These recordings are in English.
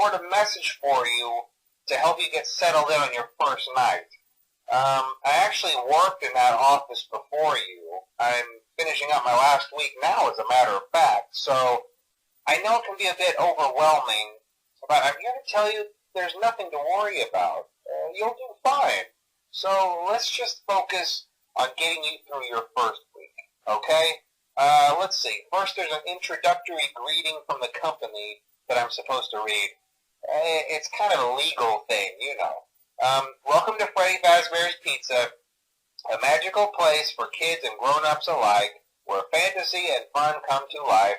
record a message for you to help you get settled in on your first night. I actually worked in that office before you. I'm finishing up my last week now, as a matter of fact, so I know it can be a bit overwhelming, but I'm here to tell you there's nothing to worry about. You'll do fine. So let's just focus on getting you through your first week, okay? Let's see. First, there's an introductory greeting from the company that I'm supposed to read. It's kind of a legal thing, you know. Welcome to Freddy Fazbear's Pizza, a magical place for kids and grown-ups alike, where fantasy and fun come to life.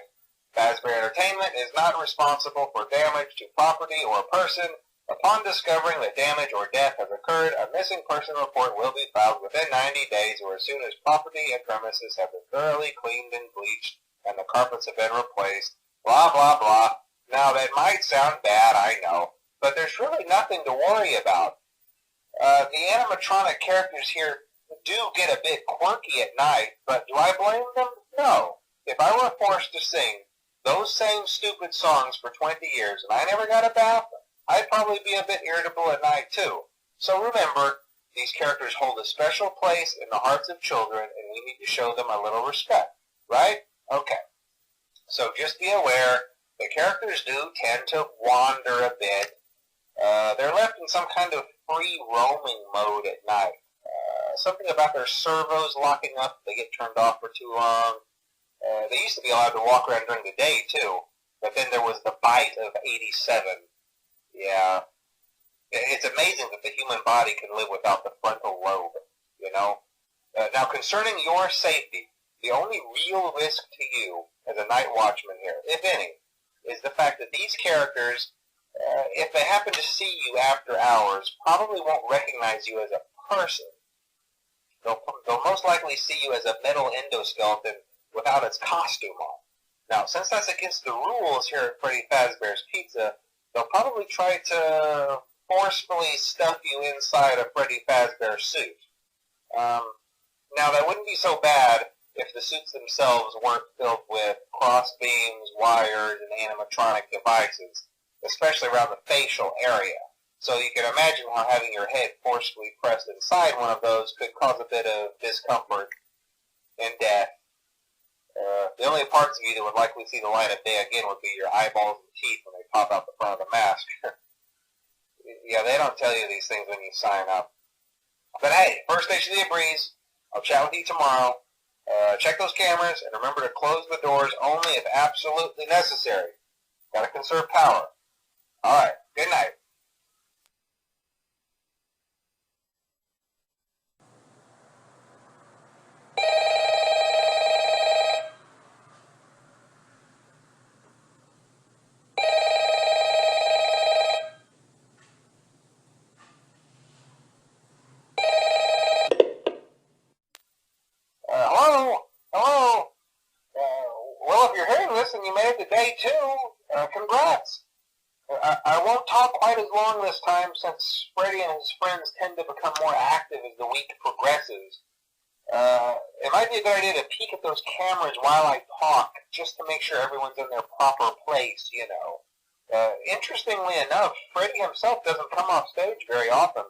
Fazbear Entertainment is not responsible for damage to property or person. Upon discovering that damage or death has occurred, a missing person report will be filed within 90 days or as soon as property and premises have been thoroughly cleaned and bleached and the carpets have been replaced. Blah, blah, blah. Now, that might sound bad, I know, but there's really nothing to worry about. The animatronic characters here do get a bit quirky at night, but do I blame them? No. If I were forced to sing those same stupid songs for 20 years and I never got a bath, I'd probably be a bit irritable at night too. So remember, these characters hold a special place in the hearts of children and we need to show them a little respect, right? Okay. So just be aware, the characters do tend to wander a bit. They're left in some kind of free roaming mode at night. Something about their servos locking up if they get turned off for too long. They used to be allowed to walk around during the day too, but then there was the bite of 87. Yeah. It's amazing that the human body can live without the frontal lobe, you know? Now, concerning your safety, the only real risk to you as a night watchman here, if any, is the fact that these characters, if they happen to see you after hours, probably won't recognize you as a person. They'll most likely see you as a metal endoskeleton without its costume on. Now, since that's against the rules here at Freddy Fazbear's Pizza, they'll probably try to forcefully stuff you inside a Freddy Fazbear suit. Now, that wouldn't be so bad if the suits themselves weren't filled with cross beams, wires, and animatronic devices, especially around the facial area. So you can imagine how having your head forcefully pressed inside one of those could cause a bit of discomfort and death. The only parts of you that would likely see the light of day again would be your eyeballs and teeth when they pop out the front of the mask. Yeah, they don't tell you these things when you sign up. But hey, first station of the breeze. I'll chat with you tomorrow. Check those cameras and remember to close the doors only if absolutely necessary. Gotta conserve power. Alright, good night. Hello? Hello? Well, if you're hearing this and you made it to day 2, congrats. I won't talk quite as long this time since Freddy and his friends tend to become more active as the week progresses. It might be a good idea to peek at those cameras while I talk, just to make sure everyone's in their proper place, you know. Interestingly enough, Freddy himself doesn't come off stage very often.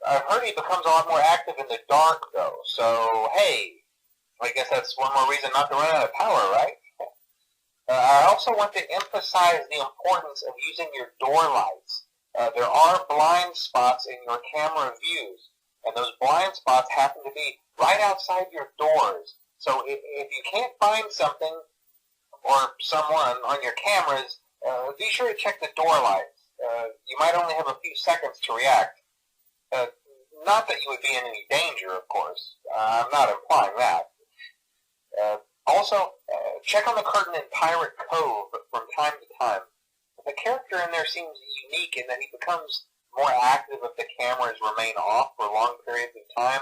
I've heard he becomes a lot more active in the dark, though, so, hey, I guess that's one more reason not to run out of power, right? I also want to emphasize the importance of using your door lights. There are blind spots in your camera views, and those blind spots happen to be right outside your doors. So if you can't find something or someone on your cameras, be sure to check the door lights. You might only have a few seconds to react. Not that you would be in any danger, of course. I'm not implying that. Also, check on the curtain in Pirate Cove from time to time. The character in there seems unique in that he becomes more active if the cameras remain off for long periods of time.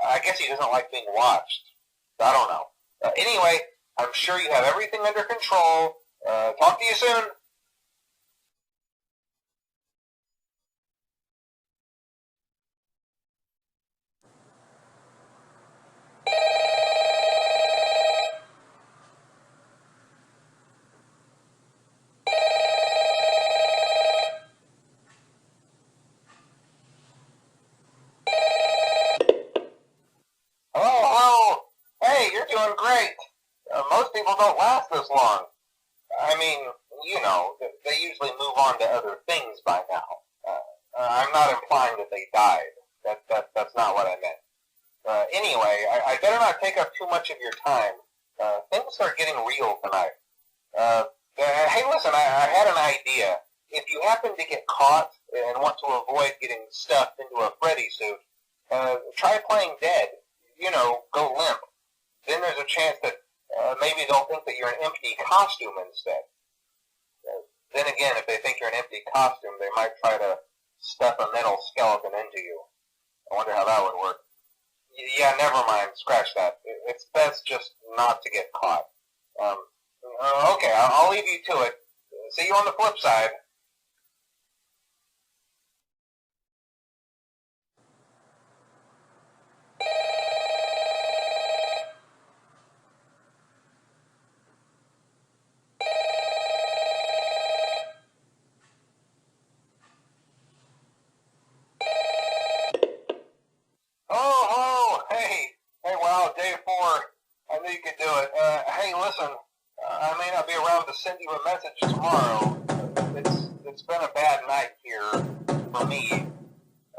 I guess he doesn't like being watched. I don't know. Anyway, I'm sure you have everything under control. Talk to you soon. Most people don't last this long. I mean, you know, they usually move on to other things by now. I'm not implying that they died. That's not what I meant. Anyway, I better not take up too much of your time. Things start getting real tonight. Hey, listen, I had an idea. If you happen to get caught and want to avoid getting stuffed into a Freddy suit, try playing dead. You know, go limp. Then there's a chance that maybe they'll think that you're an empty costume instead. Then again, if they think you're an empty costume, they might try to stuff a metal skeleton into you. I wonder how that would work. Yeah, never mind. Scratch that. It's best just not to get caught. Okay, I'll leave you to it. See you on the flip side. Oh, hey, wow, day 4. I knew you could do it. Hey, listen, I may not be around to send you a message tomorrow. It's been a bad night here for me.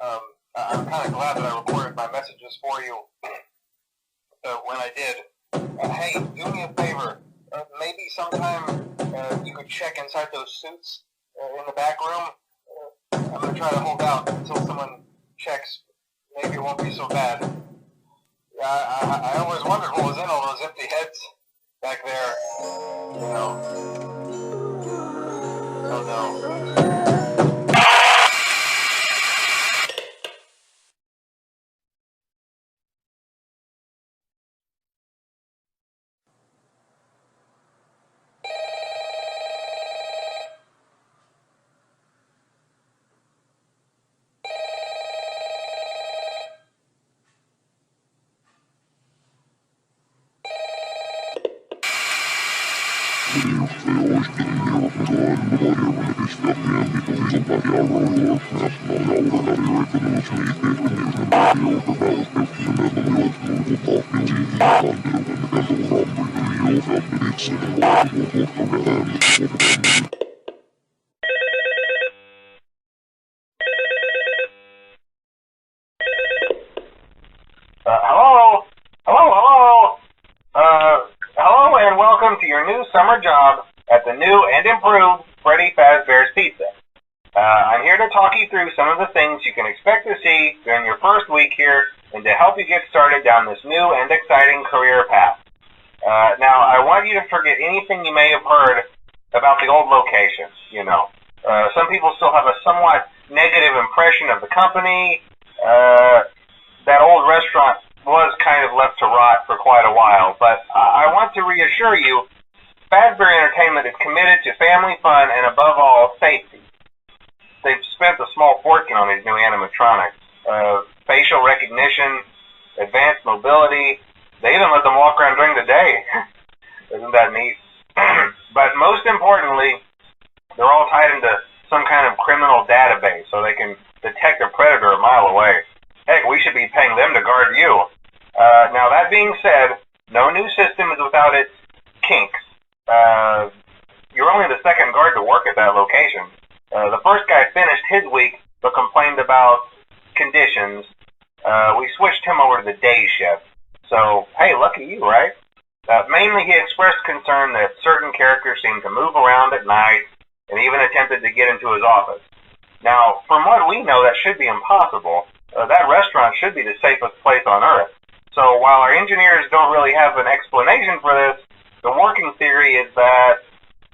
I'm kind of glad that I recorded my messages for you when I did. Hey, do me a favor. Maybe sometime you could check inside those suits in the back room. I'm going to try to hold out until someone checks. Maybe it won't be so bad. Yeah, I always wondered what was in all those empty heads back there. You know. Oh no. Hello and welcome to your new summer job at the new and improved Freddy Fazbear's Pizza. I'm here to talk you through some of the things you can expect to see during your first week here and to help you get started down this new and exciting career path. Now, I want you to forget anything you may have heard about the old location, you know. Some people still have a somewhat negative impression of the company. That old restaurant was kind of left to rot for quite a while, but I want to reassure you, Fazbear Entertainment is committed to family fun and, above all, safety. They've spent a small fortune on these new animatronics. Facial recognition, advanced mobility. They even let them walk around during the day. Isn't that neat? But most importantly, they're all tied into some kind of criminal database so they can detect a predator a mile away. Heck, we should be paying them to guard you. Now, that being said, no new system is without its kinks. You're only the second guard to work at that location. The first guy finished his week but complained about conditions. We switched him over to the day shift. So, hey, lucky you, right? Mainly he expressed concern that certain characters seemed to move around at night and even attempted to get into his office. Now, from what we know, that should be impossible. That restaurant should be the safest place on Earth. So while our engineers don't really have an explanation for this, the working theory is that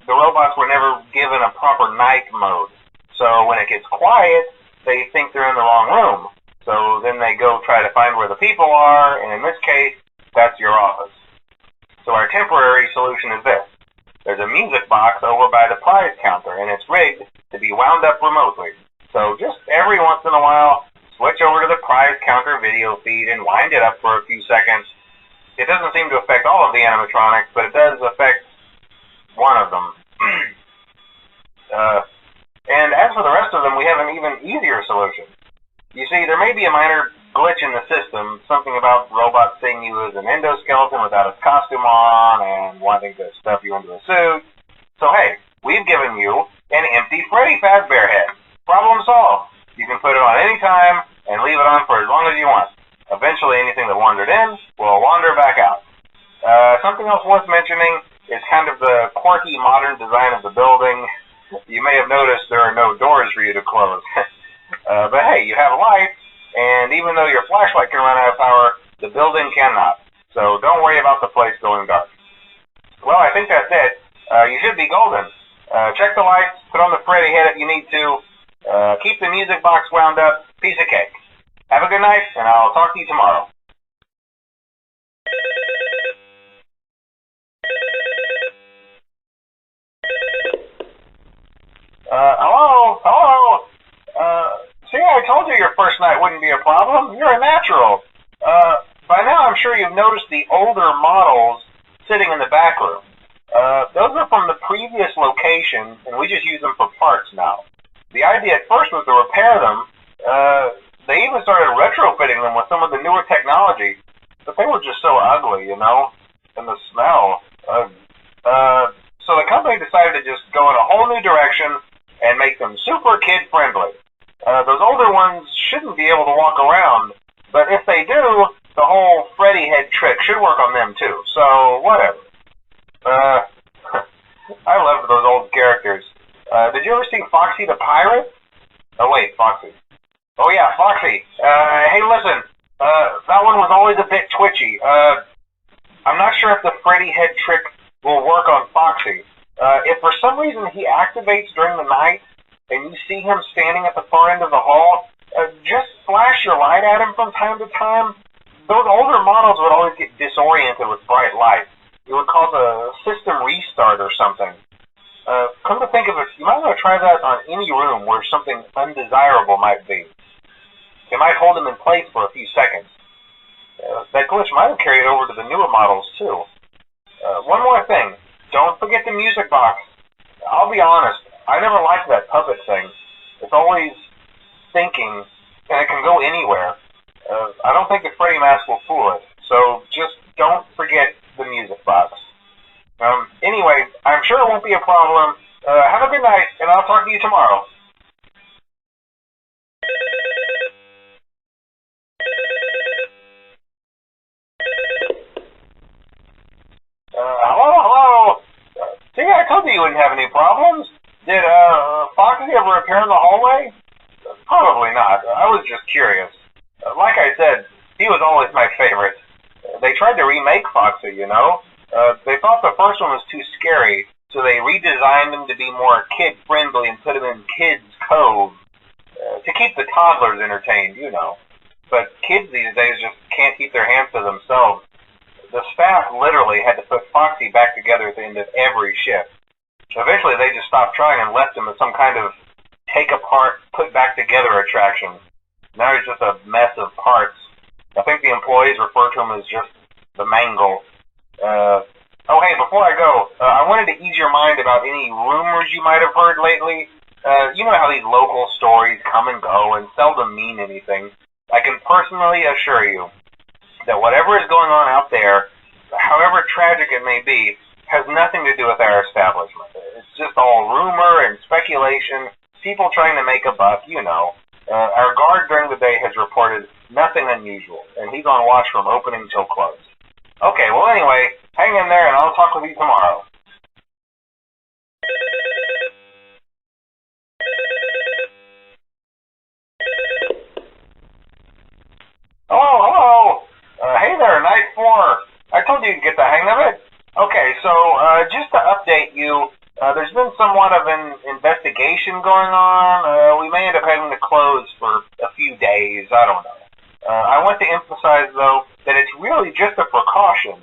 the robots were never given a proper night mode. So when it gets quiet, they think they're in the wrong room. So then they go try to find where the people are, and in this case, that's your office. So our temporary solution is this. There's a music box over by the prize counter, and it's rigged to be wound up remotely. So just every once in a while, switch over to the prize counter video feed and wind it up for a few seconds. It doesn't seem to affect all of the animatronics, but it does affect one of them. And as for the rest of them, we have an even easier solution. You see, there may be a minor glitch in the system, something about robots seeing you as an endoskeleton without its costume on, and wanting to stuff you into a suit. So hey, we've given you an empty Freddy Fazbear head. Problem solved. You can put it on any time and leave it on for as long as you want. Eventually anything that wandered in will wander back out. Something else worth mentioning is kind of the quirky modern design of the building. You may have noticed there are no doors for you to close. But hey, you have a light, and even though your flashlight can run out of power, the building cannot. So don't worry about the place going dark. Well, I think that's it. You should be golden. Check the lights, put on the Freddy head if you need to. Keep the music box wound up. Piece of cake. Have a good night, and I'll talk to you tomorrow. Hello? See, I told you your first night wouldn't be a problem. You're a natural. By now, I'm sure you've noticed the older models sitting in the back room. Those are from the previous location, and we just use them for parts now. The idea at first was to repair them. They even started retrofitting them with some of the newer technology, but they were just so ugly, you know, and the smell. So the company decided to just go in a whole new direction and make them super kid-friendly. Those older ones shouldn't be able to walk around, but if they do, the whole Freddy head trick should work on them too, so whatever. I loved those old characters. Did you ever see Foxy the Pirate? Oh wait, Foxy. Oh yeah, Foxy. Hey listen, that one was always a bit twitchy. I'm not sure if the Freddy head trick will work on Foxy. If for some reason he activates during the night, and you see him standing at the far end of the hall, just flash your light at him from time to time. Those older models would always get disoriented with bright light. It would cause a system restart or something. Come to think of it, you might want to try that on any room where something undesirable might be. It might hold him in place for a few seconds. That glitch might have carried over to the newer models too. One more thing. Don't forget the music box. I'll be honest, I never liked that puppet thing. It's always thinking, and it can go anywhere. I don't think the Freddy mask will fool it, so just don't forget the music box. Anyway, I'm sure it won't be a problem. Have a good night, and I'll talk to you tomorrow. Hello? See, I told you wouldn't have any problems. Did, Foxy ever appear in the hallway? Probably not. I was just curious. Like I said, he was always my favorite. They tried to remake Foxy, you know? They thought the first one was too scary, so they redesigned him to be more kid-friendly and put him in Kids Cove. To keep the toddlers entertained, you know. But kids these days just can't keep their hands to themselves. The staff literally had to put Foxy back together at the end of every shift. Eventually they just stopped trying and left him as some kind of take-apart, put-back-together attraction. Now he's just a mess of parts. I think the employees refer to him as just the mangle. Oh hey, before I go, I wanted to ease your mind about any rumors you might have heard lately. You know how these local stories come and go and seldom mean anything. I can personally assure you that whatever is going on out there, however tragic it may be, has nothing to do with our establishment. It's just all rumor and speculation, people trying to make a buck, you know. Our guard during the day has reported nothing unusual, and he's on watch from opening till close. Okay, well anyway, hang in there and I'll talk with you tomorrow. Hello? Hey there, Night 4. I told you you'd get the hang of it. Okay, so just to update you, there's been somewhat of an investigation going on. We may end up having to close for a few days. I don't know. I want to emphasize, though, that it's really just a precaution.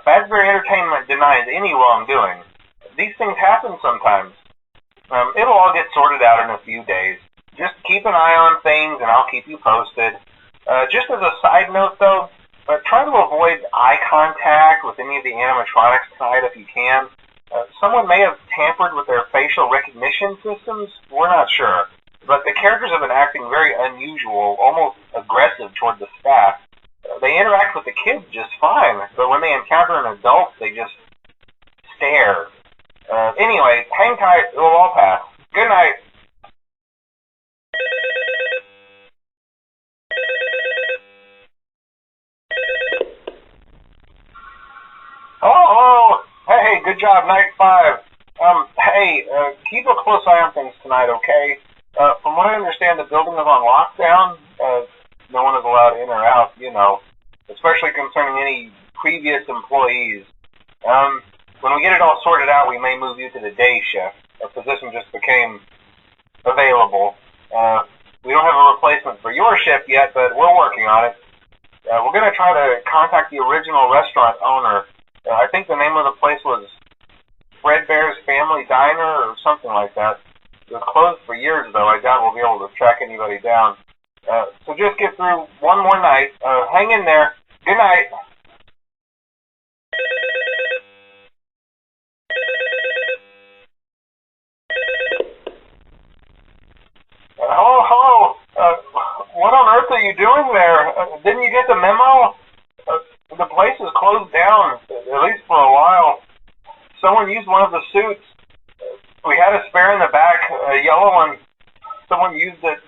Fazbear Entertainment denies any wrongdoing. These things happen sometimes. It'll all get sorted out in a few days. Just keep an eye on things, and I'll keep you posted. Just as a side note, though, try to avoid eye contact with any of the animatronics tonight if you can. Someone may have tampered with their facial recognition systems. We're not sure. But the characters have been acting very unusual, almost aggressive toward the staff. They interact with the kids just fine, but when they encounter an adult, they just stare. Anyway, hang tight, it'll all pass. Good night. Hello. Hey, good job, night 5. Hey, keep a close eye on things tonight, okay? From what I understand, the building is on lockdown. No one is allowed in or out, especially concerning any previous employees. When we get it all sorted out, we may move you to the day shift. A position just became available. We don't have a replacement for your shift yet, but we're working on it. We're going to try to contact the original restaurant owner. I think the name of the place was Fredbear's Family Diner or something like that. It was closed for years, though. I doubt we'll be able to track anybody down. So just get through one more night. Hang in there. Good night. Hello. What on earth are you doing there? Didn't you get the memo? The place is closed down, at least for a while. Someone used one of the suits. We had a spare in the back, a yellow one. Someone used it.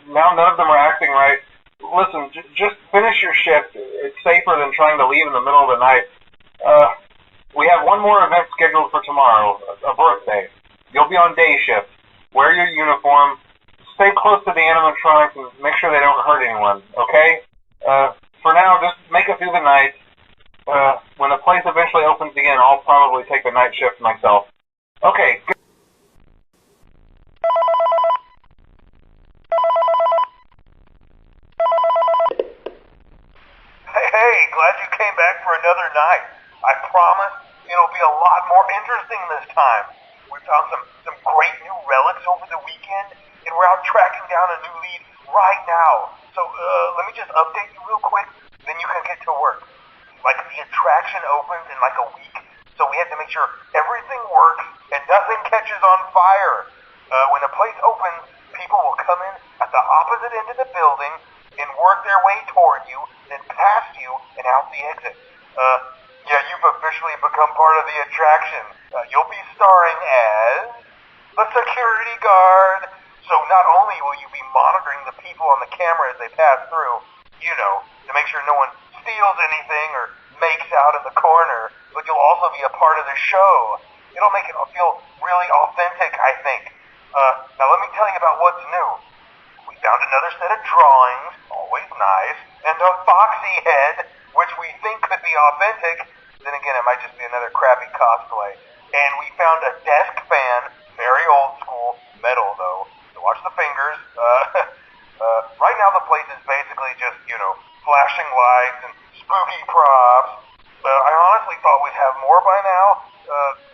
Now none of them are acting right. Listen, just finish your shift. It's safer than trying to leave in the middle of the night. We have one more event scheduled for tomorrow, a birthday. You'll be on day shift. Wear your uniform. Stay close to the animatronics and make sure they don't hurt anyone, okay? For now, just make it through the night. When the place eventually opens again, I'll probably take the night shift myself. Okay, good. Hey, glad you came back for another night. I promise it'll be a lot more interesting this time. We found some great new relics over the weekend, and we're out tracking down a new lead right now. So, let me just update you real quick, then you can get to work. Like, the attraction opens in like a week, so we have to make sure everything works and nothing catches on fire. When the place opens, people will come in at the opposite end of the building and work their way toward you, then past you and out the exit. Yeah, you've officially become part of the attraction. You'll be starring as the security guard. So not only will you be monitoring the people on the camera as they pass through, to make sure no one steals anything or makes out in the corner, but you'll also be a part of the show. It'll make it feel really authentic, I think. Now let me tell you about what's new. We found another set of drawings, always nice, and a foxy head, which we think could be authentic. Then again, it might just be another crappy cosplay. And we found a desk fan, very old school, metal though. So watch the fingers. Right now the place is basically just, flashing lights and spooky props. I honestly thought we'd have more by now.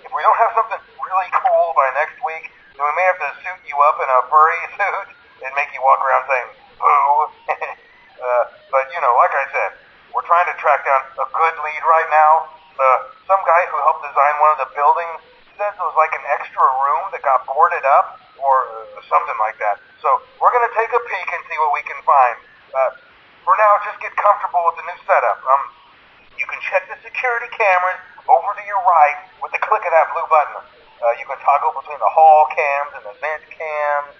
If we don't have something really cool by next week, then we may have to suit you up in a furry suit and make you walk around saying, boo. But, like I said, we're trying to track down a good lead right now. Some guy who helped design one of the buildings says it was like an extra room that got boarded up or something like that. So we're going to take a peek and see what we can find. For now, just get comfortable with the new setup. You can check the security cameras over to your right with the click of that blue button. You can toggle between the hall cams and the vent cams.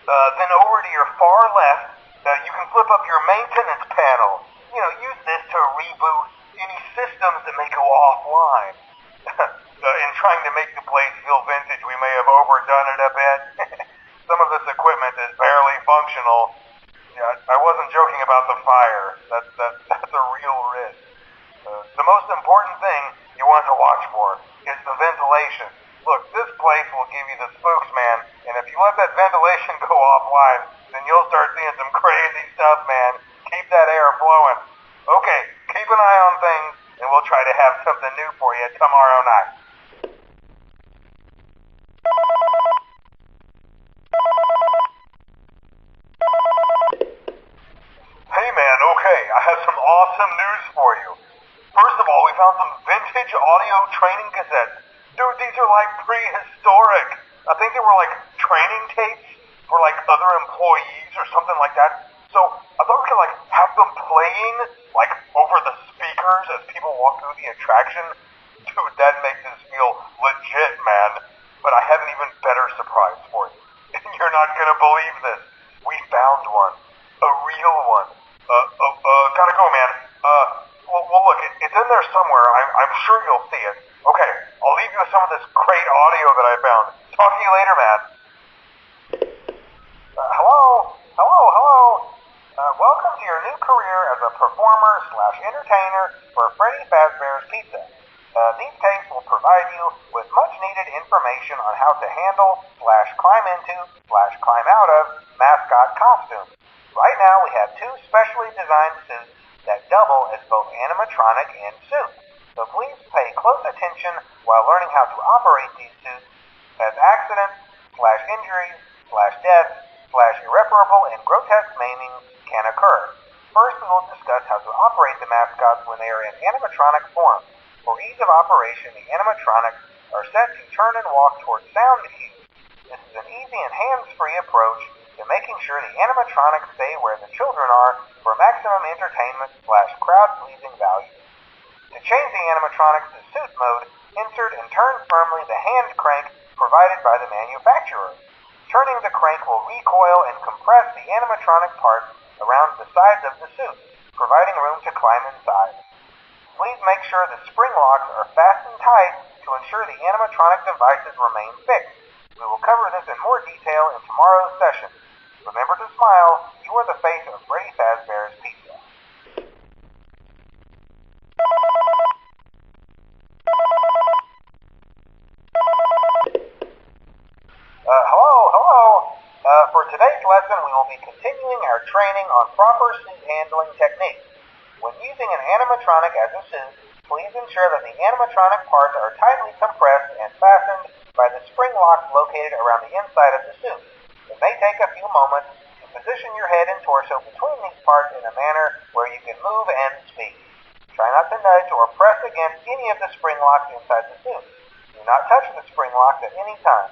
Then over to your far left, you can flip up your maintenance panel. Use this to reboot any systems that may go offline. In trying to make the place feel vintage, we may have overdone it a bit. Some of this equipment is barely functional. Yeah, I wasn't joking about the fire. That's a real risk. The most important thing you want to watch for is the ventilation. Look, this place will give you the spooks, man, and if you let that ventilation go offline, then you'll start seeing some crazy stuff, man. Keep that air flowing. Okay, keep an eye on things, and we'll try to have something new for you tomorrow night. Hey man, okay, I have some awesome news for you. First of all, we found some vintage audio training cassettes. Dude, these are like prehistoric. I think they were like training tapes for like other employees or something like that. So I thought we could like have them playing like over the speakers as people walk through the attraction. Dude, that'd make not gonna believe this. We found one. A real one. Gotta go, man. Well look, it's in there somewhere. I'm sure you'll see it. Okay, I'll leave you with some of this great audio that I found. Talk to you later, man. Hello? Welcome to your new career as a performer/entertainer for Freddy Fazbear's Pizza. These tapes will provide you with much-needed information on how to handle/climb into/climb out of mascot costumes. Right now, we have 2 specially designed suits that double as both animatronic and suit. So please pay close attention while learning how to operate these suits, as accidents/injuries/deaths/irreparable and grotesque maimings can occur. First, we will discuss how to operate the mascots when they are in animatronic form. For ease of operation, the animatronics are set to turn and walk towards sound cues. This is an easy and hands-free approach to making sure the animatronics stay where the children are for maximum entertainment/crowd-pleasing value. To change the animatronics to suit mode, insert and turn firmly the hand crank provided by the manufacturer. Turning the crank will recoil and compress the animatronic parts around the sides of the suit, providing room to climb inside. Please make sure the spring locks are fastened tight to ensure the animatronic devices remain fixed. We will cover this in more detail in tomorrow's session. Remember to smile. You are the face of Freddy Fazbear's Pizza. Hello. For today's lesson, we will be continuing our training on proper suit handling techniques. When using an animatronic as a suit, please ensure that the animatronic parts are tightly compressed and fastened by the spring locks located around the inside of the suit. It may take a few moments to position your head and torso between these parts in a manner where you can move and speak. Try not to nudge or press against any of the spring locks inside the suit. Do not touch the spring locks at any time.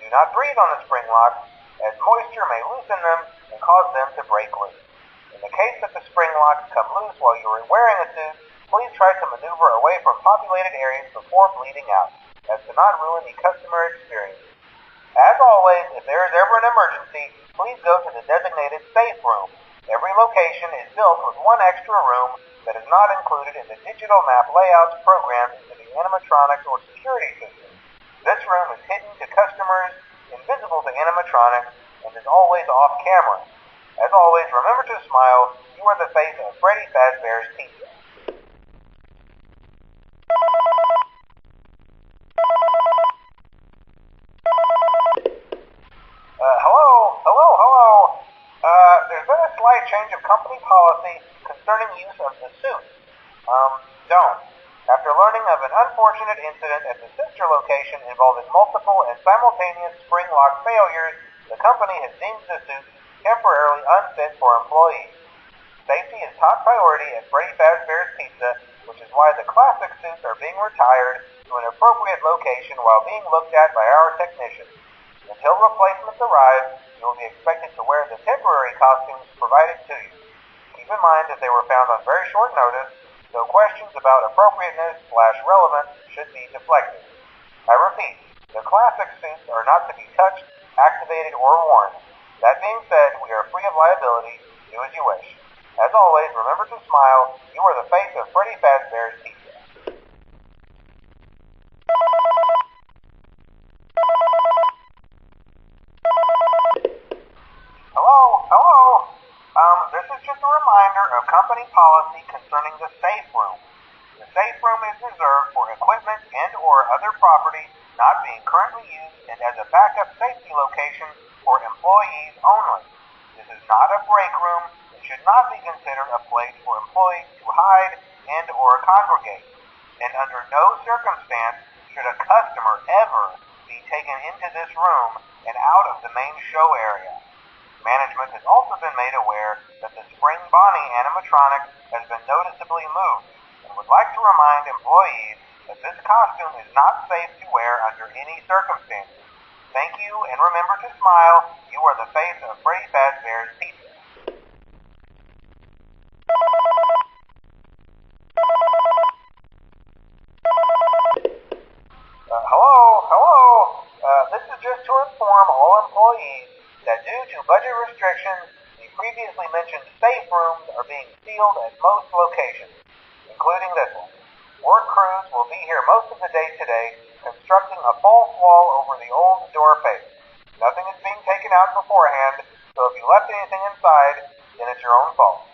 Do not breathe on the spring locks, as moisture may loosen them and cause them to break loose. In the case that the spring locks come loose while you are wearing a suit, please try to maneuver away from populated areas before bleeding out, as to not ruin the customer experience. As always, if there is ever an emergency, please go to the designated safe room. Every location is built with one extra room that is not included in the digital map layouts programmed into the animatronics or security system. This room is hidden to customers, invisible to animatronics, and is always off camera. As always, remember to smile. You are the face of Freddy Fazbear's Pizza. Hello. There's been a slight change of company policy concerning use of the suits. Don't. After learning of an unfortunate incident at the sister location involving multiple and simultaneous spring lock failures, the company has deemed the suits temporarily unfit for employees. Safety is top priority at Freddy Fazbear's Pizza, which is why the classic suits are being retired to an appropriate location while being looked at by our technicians. Until replacements arrive, you will be expected to wear the temporary costumes provided to you. Keep in mind that they were found on very short notice, so questions about appropriateness/relevance should be deflected. I repeat, the classic suits are not to be touched, activated, or worn. That being said, we are free of liability. Do as you wish. As always, remember to smile. You are the face of Freddy Fazbear's Pizza. Hello. This is just a reminder of company policy concerning the safe room. The safe room is reserved for equipment and or other property not being currently used and as a backup safety location for employees only. This is not a break room and should not be considered a place for employees to hide and or congregate. And under no circumstance should a customer ever be taken into this room and out of the main show area. Management has also been made aware that the Spring Bonnie animatronic has been noticeably moved and would like to remind employees that this costume is not safe to wear under any circumstances. Thank you, and remember to smile. You are the face of Freddy Fazbear's Pizza. Hello. This is just to inform all employees that due to budget restrictions, the previously mentioned safe rooms are being sealed at most locations, including this one. Work crews will be here most of the day today, constructing a false wall over the old door face. Nothing is being taken out beforehand, so if you left anything inside, then it's your own fault.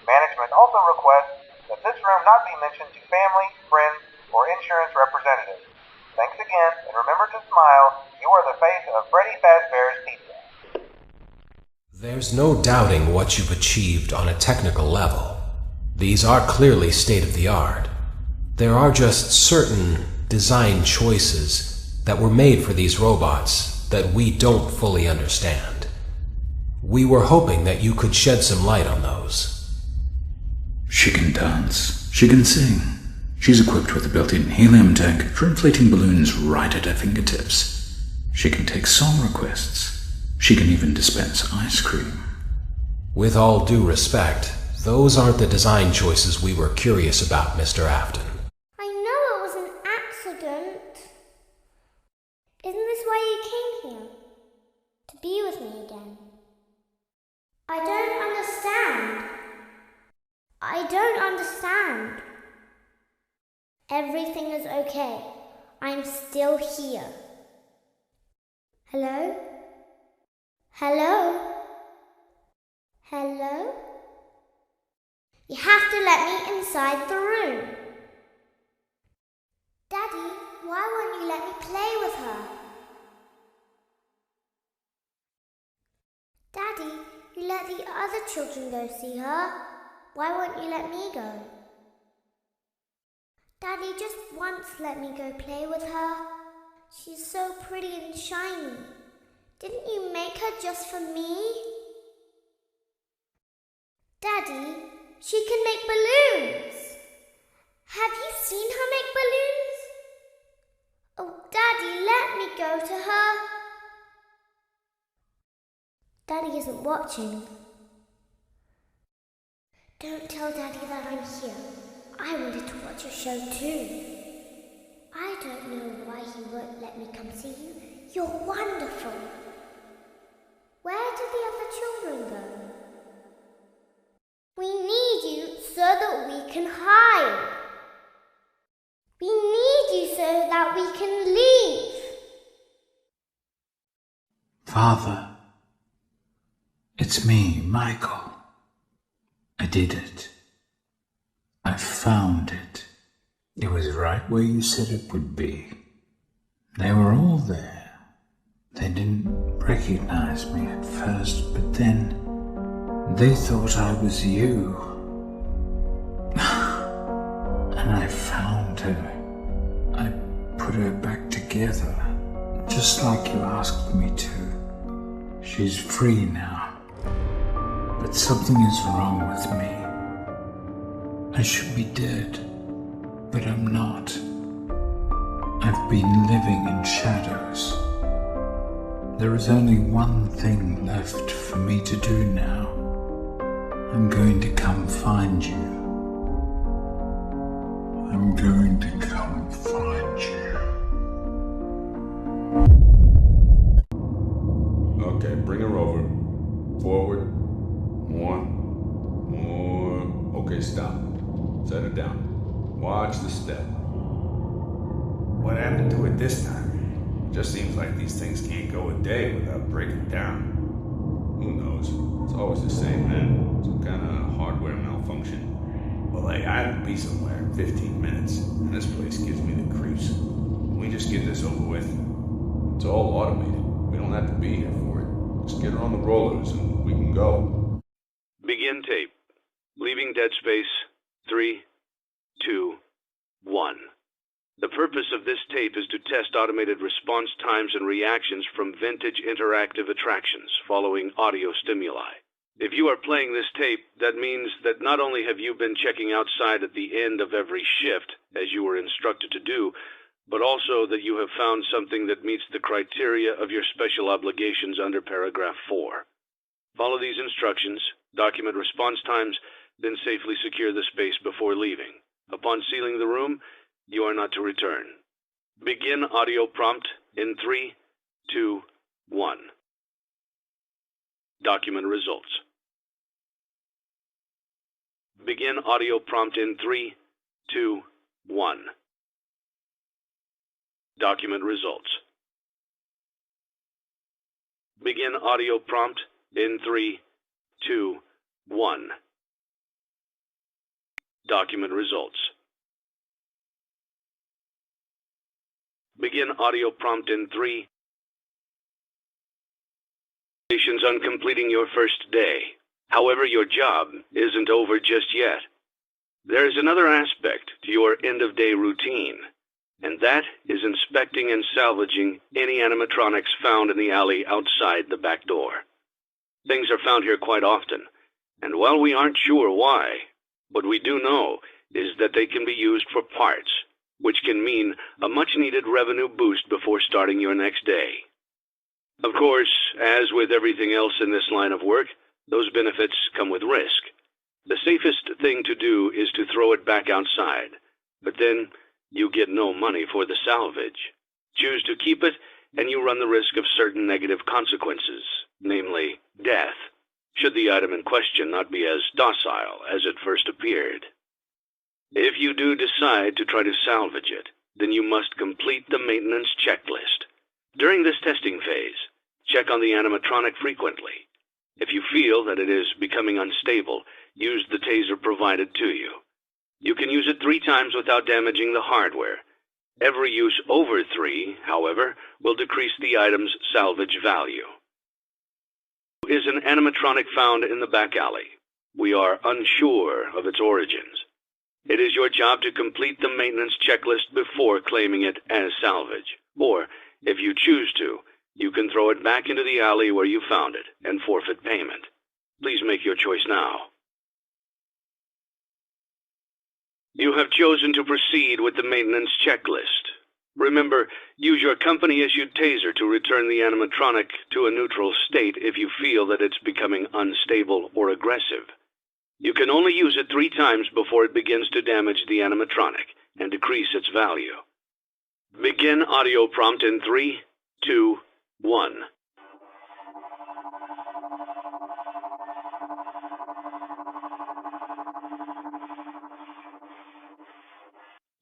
Management also requests that this room not be mentioned to family, friends, or insurance representatives. Thanks again, and remember to smile. You are the face of Freddy Fazbear's Pizza. There's no doubting what you've achieved on a technical level. These are clearly state-of-the-art. There are just certain design choices that were made for these robots that we don't fully understand. We were hoping that you could shed some light on those. She can dance. She can sing. She's equipped with a built-in helium tank for inflating balloons right at her fingertips. She can take song requests. She can even dispense ice cream. With all due respect, those aren't the design choices we were curious about, Mr. Afton. I know it was an accident. Isn't this why you came here? To be with me again? I don't understand. I don't understand. Everything is okay. I'm still here. Hello? Hello? Hello? You have to let me inside the room. Daddy, why won't you let me play with her? Daddy, you let the other children go see her. Why won't you let me go? Daddy, just once let me go play with her. She's so pretty and shiny. Didn't you make her just for me? Daddy, she can make balloons. Have you seen her make balloons? Oh, Daddy, let me go to her. Daddy isn't watching. Don't tell Daddy that I'm here. I wanted to watch your show too. I don't know why he won't let me come see you. You're wonderful. Where did the other children go? We need you so that we can hide. We need you so that we can leave. Father, it's me, Michael. I did it. I found it. It was right where you said it would be. They were all there. They didn't recognize me at first, but then they thought I was you. And I found her. I put her back together, just like you asked me to. She's free now. But something is wrong with me. I should be dead, but I'm not. I've been living in shadows. There is only one thing left for me to do now. I'm going to come find you. I'm going to come find you. Okay, bring her over. Forward. More. Okay, stop. Set it down. Watch the step. What happened to it this time? Just seems like these things can't go a day without breaking down. Who knows? It's always the same, man. Some kind of hardware malfunction. Well, hey, I have to be somewhere in 15 minutes, and this place gives me the creeps. Can we just get this over with? It's all automated. We don't have to be here for it. Just get her on the rollers and we can go. Begin tape. Leaving dead space. 3, 2, 1. The purpose of this tape is to test automated response times and reactions from vintage interactive attractions following audio stimuli. If you are playing this tape, that means that not only have you been checking outside at the end of every shift, as you were instructed to do, but also that you have found something that meets the criteria of your special obligations under paragraph 4. Follow these instructions, document response times, then safely secure the space before leaving. Upon sealing the room, you are not to return. Begin audio prompt in 3, 2, 1. Document results. Begin audio prompt in 3, 2, 1. Document results. Begin audio prompt in 3, 2, 1. Document results. Begin audio prompt in 3. Congratulations on completing your first day. However, your job isn't over just yet. There is another aspect to your end-of-day routine, and that is inspecting and salvaging any animatronics found in the alley outside the back door. Things are found here quite often, and while we aren't sure why, what we do know is that they can be used for parts, which can mean a much-needed revenue boost before starting your next day. Of course, as with everything else in this line of work, those benefits come with risk. The safest thing to do is to throw it back outside, but then you get no money for the salvage. Choose to keep it, and you run the risk of certain negative consequences, namely death, should the item in question not be as docile as it first appeared. If you do decide to try to salvage it, then you must complete the maintenance checklist. During this testing phase, check on the animatronic frequently. If you feel that it is becoming unstable, use the taser provided to you. You can use it 3 times without damaging the hardware. Every use over 3, however, will decrease the item's salvage value. Is an animatronic found in the back alley? We are unsure of its origins. It is your job to complete the maintenance checklist before claiming it as salvage. Or, if you choose to, you can throw it back into the alley where you found it and forfeit payment. Please make your choice now. You have chosen to proceed with the maintenance checklist. Remember, use your company-issued taser to return the animatronic to a neutral state if you feel that it's becoming unstable or aggressive. You can only use it 3 times before it begins to damage the animatronic and decrease its value. Begin audio prompt in 3, 2, 1.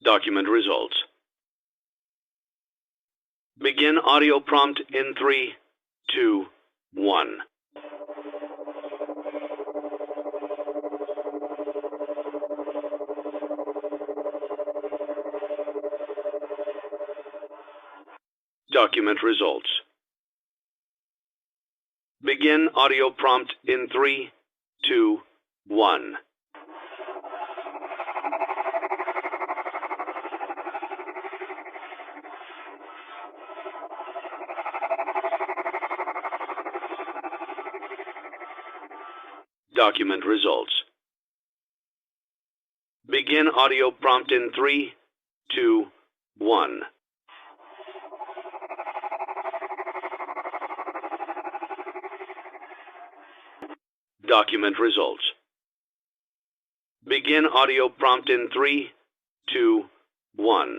Document results. Begin audio prompt in 3, 2, 1. Document results. Begin audio prompt in 3, 2, 1. Document results. Begin audio prompt in 3, 2, 1. Document results. Begin audio prompt in 3, 2, 1.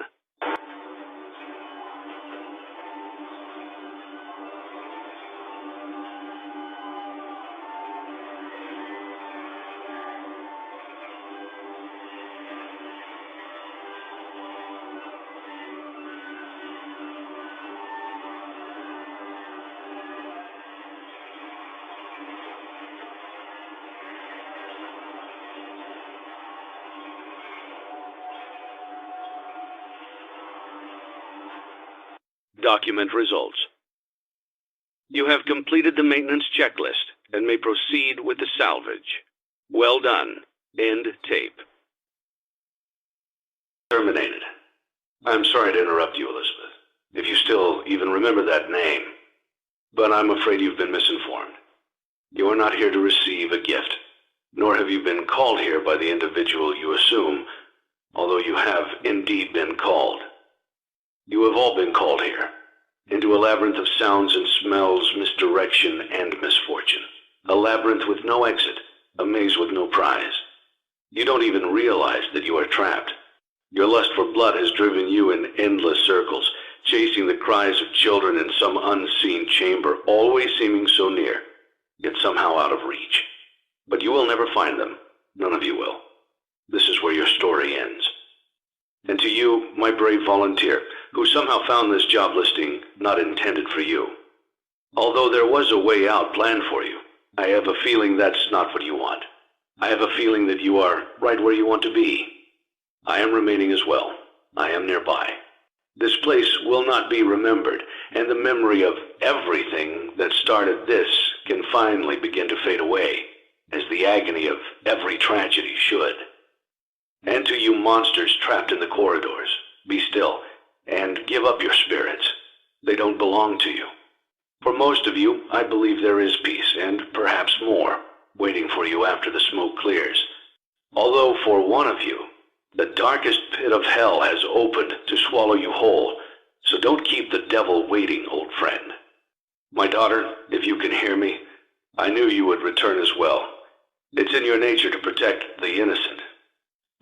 Document results. You have completed the maintenance checklist and may proceed with the salvage. Well done. End tape. Terminated. I'm sorry to interrupt you, Elizabeth, if you still even remember that name. But I'm afraid you've been misinformed. You are not here to receive a gift, nor have you been called here by the individual you assume, although you have indeed been called. You have all been called here, into a labyrinth of sounds and smells, misdirection, and misfortune. A labyrinth with no exit, a maze with no prize. You don't even realize that you are trapped. Your lust for blood has driven you in endless circles, chasing the cries of children in some unseen chamber, always seeming so near. get somehow out of reach. But you will never find them. None of you will. This is where your story ends. And to you, my brave volunteer, who somehow found this job listing not intended for you. Although there was a way out planned for you, I have a feeling that's not what you want. I have a feeling that you are right where you want to be. I am remaining as well. I am nearby. This place will not be remembered, and the memory of everything that started this can finally begin to fade away, as the agony of every tragedy should. And to you monsters trapped in the corridors, be still, and give up your spirits. They don't belong to you. For most of you, I believe there is peace, and perhaps more, waiting for you after the smoke clears. Although for one of you, the darkest pit of hell has opened to swallow you whole, so don't keep the devil waiting, old friend. My daughter, if you can hear me, I knew you would return as well. It's in your nature to protect the innocent.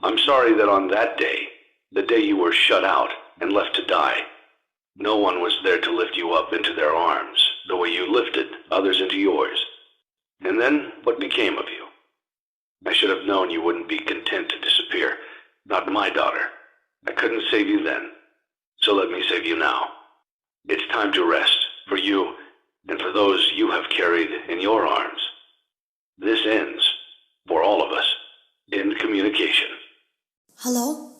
I'm sorry that on that day, the day you were shut out and left to die, no one was there to lift you up into their arms, the way you lifted others into yours. And then, what became of you? I should have known you wouldn't be content to disappear. Not my daughter. I couldn't save you then, so let me save you now. It's time to rest, for you, and for those you have carried in your arms. This ends, for all of us, in communication. Hello?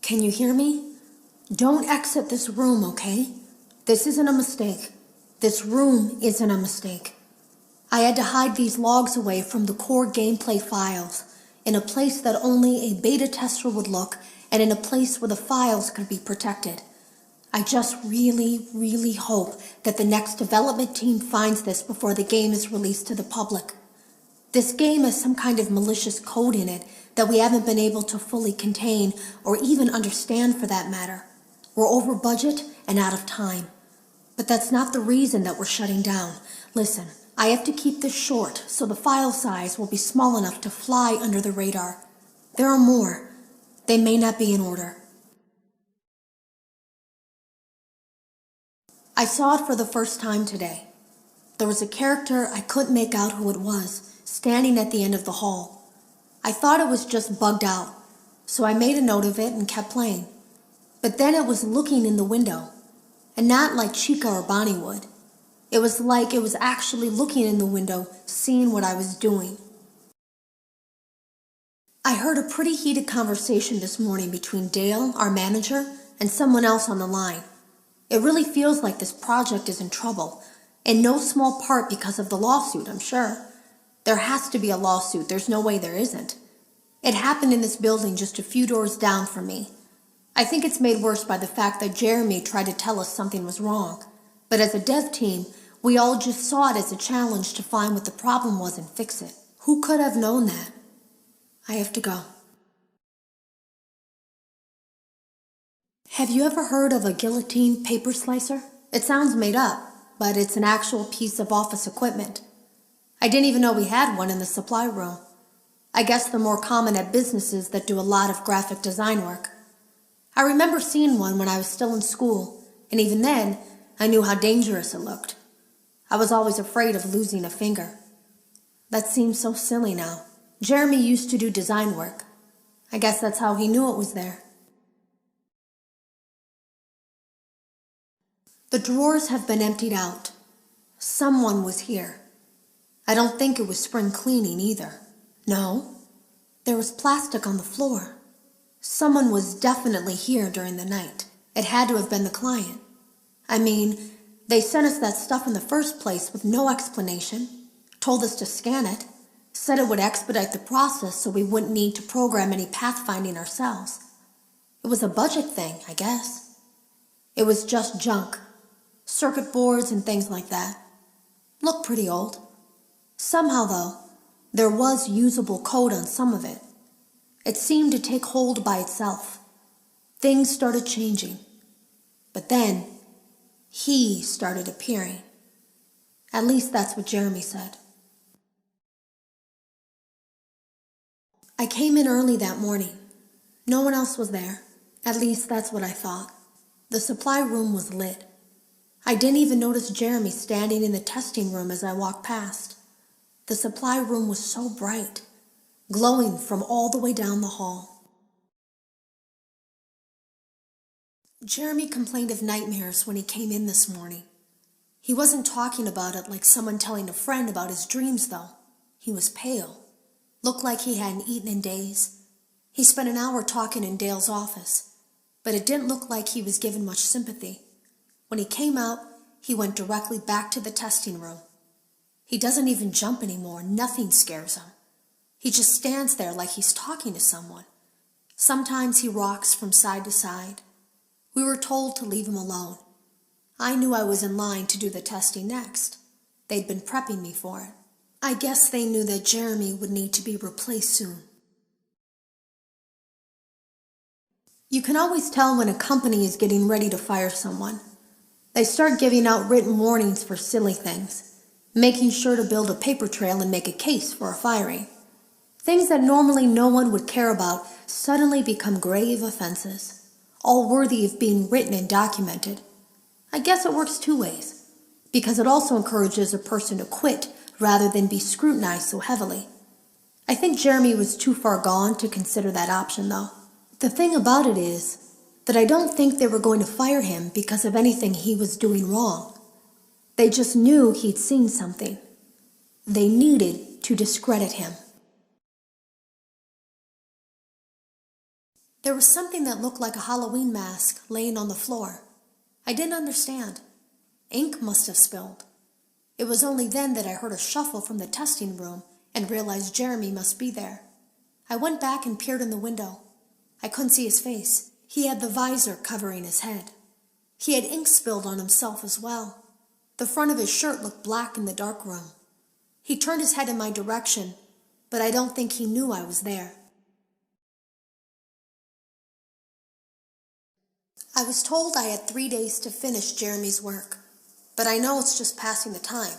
Can you hear me? Don't exit this room, okay? This isn't a mistake. This room isn't a mistake. I had to hide these logs away from the core gameplay files, in a place that only a beta tester would look, and in a place where the files could be protected. I just really hope that the next development team finds this before the game is released to the public. This game has some kind of malicious code in it that we haven't been able to fully contain or even understand for that matter. We're over budget and out of time. But that's not the reason that we're shutting down. Listen, I have to keep this short so the file size will be small enough to fly under the radar. There are more. They may not be in order. I saw it for the first time today. There was a character I couldn't make out who it was, standing at the end of the hall. I thought it was just bugged out, so I made a note of it and kept playing. But then it was looking in the window, and not like Chica or Bonnie would. It was like it was actually looking in the window, seeing what I was doing. I heard a pretty heated conversation this morning between Dale, our manager, and someone else on the line. It really feels like this project is in trouble, in no small part because of the lawsuit, I'm sure. There has to be a lawsuit, there's no way there isn't. It happened in this building just a few doors down from me. I think it's made worse by the fact that Jeremy tried to tell us something was wrong. But as a dev team, we all just saw it as a challenge to find what the problem was and fix it. Who could have known that? I have to go. Have you ever heard of a guillotine paper slicer? It sounds made up, but it's an actual piece of office equipment. I didn't even know we had one in the supply room. I guess they're more common at businesses that do a lot of graphic design work. I remember seeing one when I was still in school, and even then, I knew how dangerous it looked. I was always afraid of losing a finger. That seems so silly now. Jeremy used to do design work. I guess that's how he knew it was there. The drawers have been emptied out. Someone was here. I don't think it was spring cleaning either. No, there was plastic on the floor. Someone was definitely here during the night. It had to have been the client. I mean, they sent us that stuff in the first place with no explanation, told us to scan it, said it would expedite the process so we wouldn't need to program any pathfinding ourselves. It was a budget thing, I guess. It was just junk. Circuit boards and things like that. Looked pretty old. Somehow, though, there was usable code on some of it. It seemed to take hold by itself. Things started changing. But then, he started appearing. At least that's what Jeremy said. I came in early that morning. No one else was there. At least that's what I thought. The supply room was lit. I didn't even notice Jeremy standing in the testing room as I walked past. The supply room was so bright, glowing from all the way down the hall. Jeremy complained of nightmares when he came in this morning. He wasn't talking about it like someone telling a friend about his dreams, though. He was pale, looked like he hadn't eaten in days. He spent an hour talking in Dale's office, but it didn't look like he was given much sympathy. When he came out, he went directly back to the testing room. He doesn't even jump anymore. Nothing scares him. He just stands there like he's talking to someone. Sometimes he rocks from side to side. We were told to leave him alone. I knew I was in line to do the testing next. They'd been prepping me for it. I guess they knew that Jeremy would need to be replaced soon. You can always tell when a company is getting ready to fire someone. They start giving out written warnings for silly things, making sure to build a paper trail and make a case for a firing. Things that normally no one would care about suddenly become grave offenses, all worthy of being written and documented. I guess it works two ways, because it also encourages a person to quit rather than be scrutinized so heavily. I think Jeremy was too far gone to consider that option, though. The thing about it is that I don't think they were going to fire him because of anything he was doing wrong. They just knew he'd seen something. They needed to discredit him. There was something that looked like a Halloween mask laying on the floor. I didn't understand. Ink must have spilled. It was only then that I heard a shuffle from the testing room and realized Jeremy must be there. I went back and peered in the window. I couldn't see his face. He had the visor covering his head. He had ink spilled on himself as well. The front of his shirt looked black in the dark room. He turned his head in my direction, but I don't think he knew I was there. I was told I had 3 days to finish Jeremy's work, but I know it's just passing the time.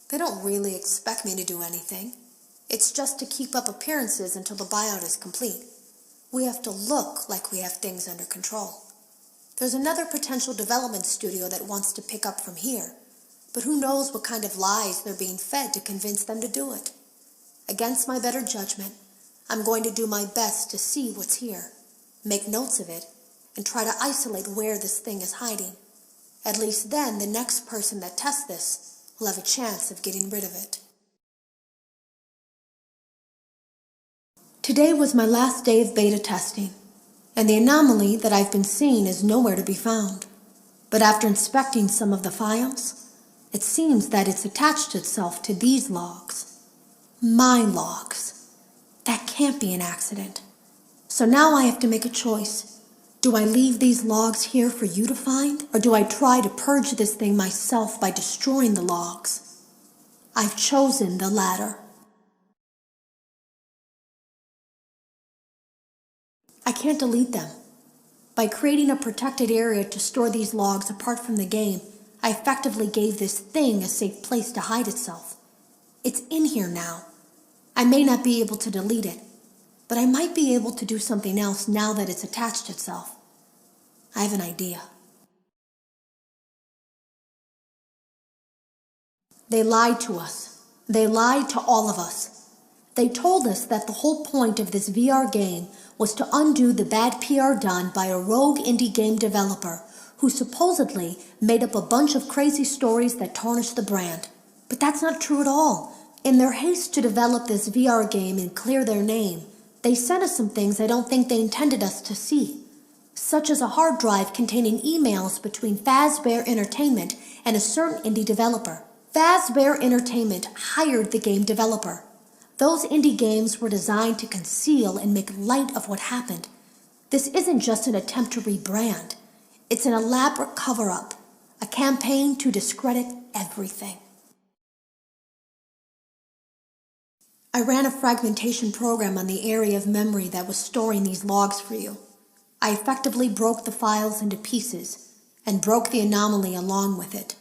They don't really expect me to do anything. It's just to keep up appearances until the buyout is complete. We have to look like we have things under control. There's another potential development studio that wants to pick up from here, but who knows what kind of lies they're being fed to convince them to do it. Against my better judgment, I'm going to do my best to see what's here, make notes of it, and try to isolate where this thing is hiding. At least then the next person that tests this will have a chance of getting rid of it. Today was my last day of beta testing, and the anomaly that I've been seeing is nowhere to be found. But after inspecting some of the files, it seems that it's attached itself to these logs. My logs. That can't be an accident. So now I have to make a choice. Do I leave these logs here for you to find, or do I try to purge this thing myself by destroying the logs? I've chosen the latter. I can't delete them. By creating a protected area to store these logs apart from the game, I effectively gave this thing a safe place to hide itself. It's in here now. I may not be able to delete it, but I might be able to do something else now that it's attached itself. I have an idea. They lied to us. They lied to all of us. They told us that the whole point of this VR game was to undo the bad PR done by a rogue indie game developer who supposedly made up a bunch of crazy stories that tarnished the brand. But that's not true at all. In their haste to develop this VR game and clear their name, they sent us some things I don't think they intended us to see, such as a hard drive containing emails between Fazbear Entertainment and a certain indie developer. Fazbear Entertainment hired the game developer. Those indie games were designed to conceal and make light of what happened. This isn't just an attempt to rebrand. It's an elaborate cover-up, a campaign to discredit everything. I ran a fragmentation program on the area of memory that was storing these logs for you. I effectively broke the files into pieces and broke the anomaly along with it.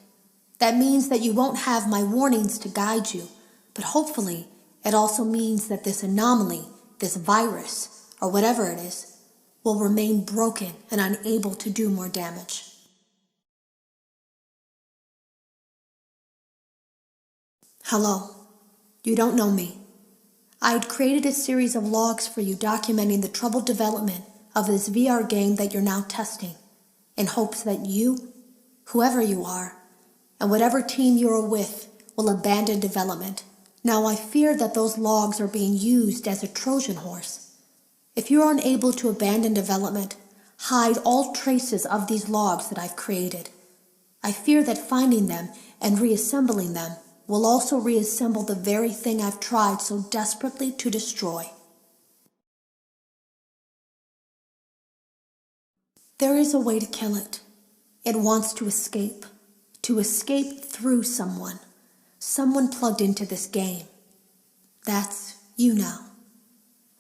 That means that you won't have my warnings to guide you, but hopefully it also means that this anomaly, this virus, or whatever it is, will remain broken and unable to do more damage. Hello. You don't know me. I had created a series of logs for you documenting the troubled development of this VR game that you're now testing, in hopes that you, whoever you are, and whatever team you're with, will abandon development. Now I fear that those logs are being used as a Trojan horse. If you're unable to abandon development, hide all traces of these logs that I've created. I fear that finding them and reassembling them will also reassemble the very thing I've tried so desperately to destroy. There is a way to kill it. It wants to escape through someone plugged into this game. That's you now.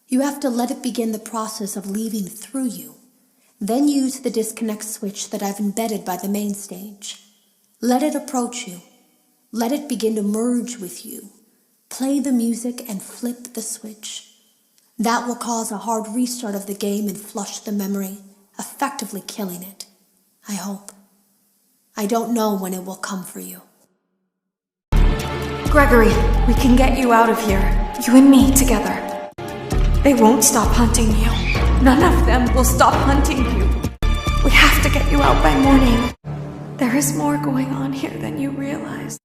You have to let it begin the process of leaving through you. Then use the disconnect switch that I've embedded by the main stage. Let it approach you. Let it begin to merge with you. Play the music and flip the switch. That will cause a hard restart of the game and flush the memory, effectively killing it. I hope. I don't know when it will come for you. Gregory, we can get you out of here. You and me together. They won't stop hunting you. None of them will stop hunting you. We have to get you out by morning. There is more going on here than you realize.